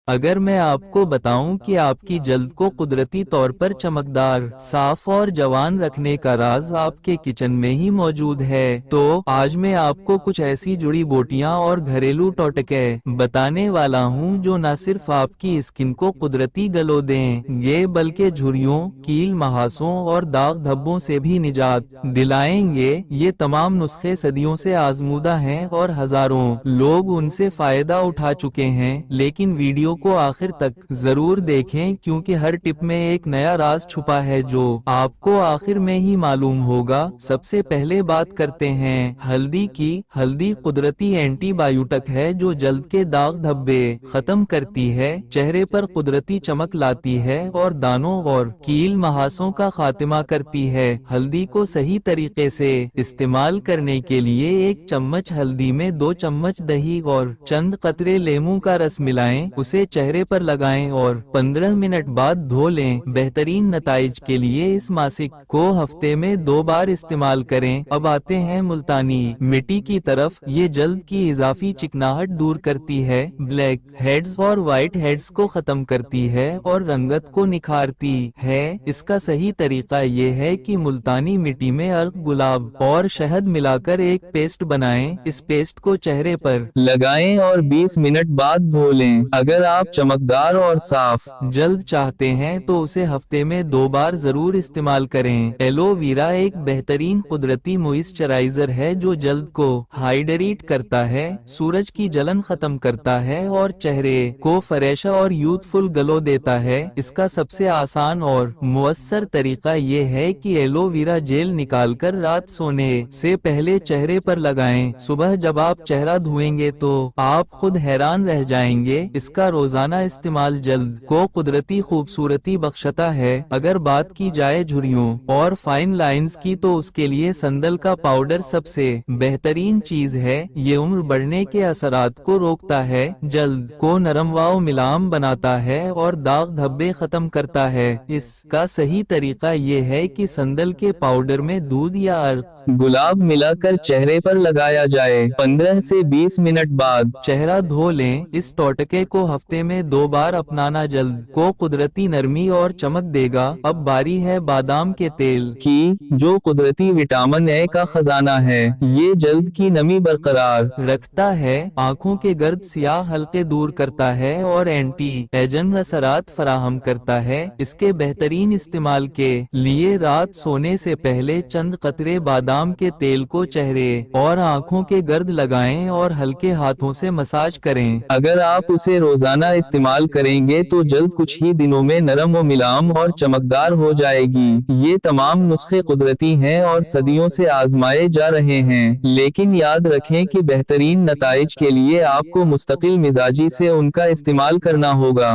अगर मैं आपको बताऊं कि आपकी जल्द को कुदरती तौर पर चमकदार, साफ और जवान रखने का राज आपके किचन में ही मौजूद है, तो आज मैं आपको कुछ ऐसी जुड़ी बूटियां और घरेलू टोटके बताने वाला हूं जो न सिर्फ आपकी स्किन को कुदरती ग्लो देंगे बल्कि झुर्रियों, कील, महासों और दाग धब्बों से भी निजात दिलाएंगे। ये तमाम नुस्खे सदियों से आजमूदा हैं और हजारों लोग उनसे फायदा उठा चुके हैं, लेकिन वीडियो को आखिर तक जरूर देखें क्योंकि हर टिप में एक नया राज छुपा है जो आपको आखिर में ही मालूम होगा। सबसे पहले बात करते हैं हल्दी की। हल्दी कुदरती एंटीबायोटिक है जो जल्द के दाग धब्बे खत्म करती है, चेहरे पर कुदरती चमक लाती है और दानों और कील महासों का खात्मा करती है। हल्दी को सही तरीके से इस्तेमाल करने के लिए 1 चम्मच हल्दी में 2 चम्मच दही और चंद कतरे लेमू का रस मिलाएं, उसे चेहरे पर लगाएं और 15 मिनट बाद धो लें। बेहतरीन नताइज के लिए इस मासिक को हफ्ते में 2 बार इस्तेमाल करें। अब आते हैं मुल्तानी मिट्टी की तरफ। ये जल्द की इजाफी चिकनाहट दूर करती है, ब्लैक हेड्स और व्हाइट हेड्स को खत्म करती है और रंगत को निखारती है। इसका सही तरीका ये है कि मुल्तानी मिट्टी में अर्क, गुलाब और शहद मिलाकर एक पेस्ट बनाएं। इस पेस्ट को चेहरे पर लगाएं और 20 मिनट बाद धो लें। अगर आप चमकदार और साफ जल्द चाहते हैं तो उसे हफ्ते में 2 बार जरूर इस्तेमाल करें। एलोवेरा एक बेहतरीन कुदरती मॉइस्चराइजर है जो जल्द को हाइड्रेट करता है, सूरज की जलन खत्म करता है और चेहरे को फ्रेश और यूथफुल ग्लो देता है। इसका सबसे आसान और मुअस्सर तरीका ये है कि एलोवेरा जेल निकालकर रात सोने से पहले चेहरे पर लगाएं। सुबह जब आप चेहरा धोएंगे तो आप खुद हैरान रह जाएंगे। इसका रोजाना इस्तेमाल जल्द को कुदरती खूबसूरती बख्शता है। अगर बात की जाए झुर्रियों और फाइन लाइंस की तो उसके लिए संदल का पाउडर सबसे बेहतरीन चीज है। ये उम्र बढ़ने के असरात को रोकता है, जल्द को नरम व मुलायम बनाता है और दाग धब्बे खत्म करता है। इसका सही तरीका ये है कि संदल के पाउडर में दूध या अर्क, गुलाब मिलाकर चेहरे पर लगाया जाए। 15 से 20 मिनट बाद चेहरा धो लें। इस टोटके को हफ्ते में 2 बार अपनाना जल्द को कुदरती नरमी और चमक देगा। अब बारी है बादाम के तेल की, जो कुदरती विटामिन ए का खजाना है। ये जल्द की नमी बरकरार रखता है, आँखों के गर्द स्याह हल्के दूर करता है और एंटी एजिंग असरात फराहम करता है। इसके बेहतरीन इस्तेमाल के लिए रात सोने से पहले चंद कतरे बादाम के तेल को चेहरे और आँखों के गर्द लगाएं और हल्के हाथों से मसाज करें। अगर आप उसे रोजाना इस्तेमाल करेंगे तो जल्द कुछ ही दिनों में नरम व मुलायम और चमकदार हो जाएगी। ये तमाम नुस्खे कुदरती हैं और सदियों से आजमाए जा रहे हैं, लेकिन याद रखें कि बेहतरीन नताइज के लिए आपको मुस्तकिल मिजाजी से उनका इस्तेमाल करना होगा।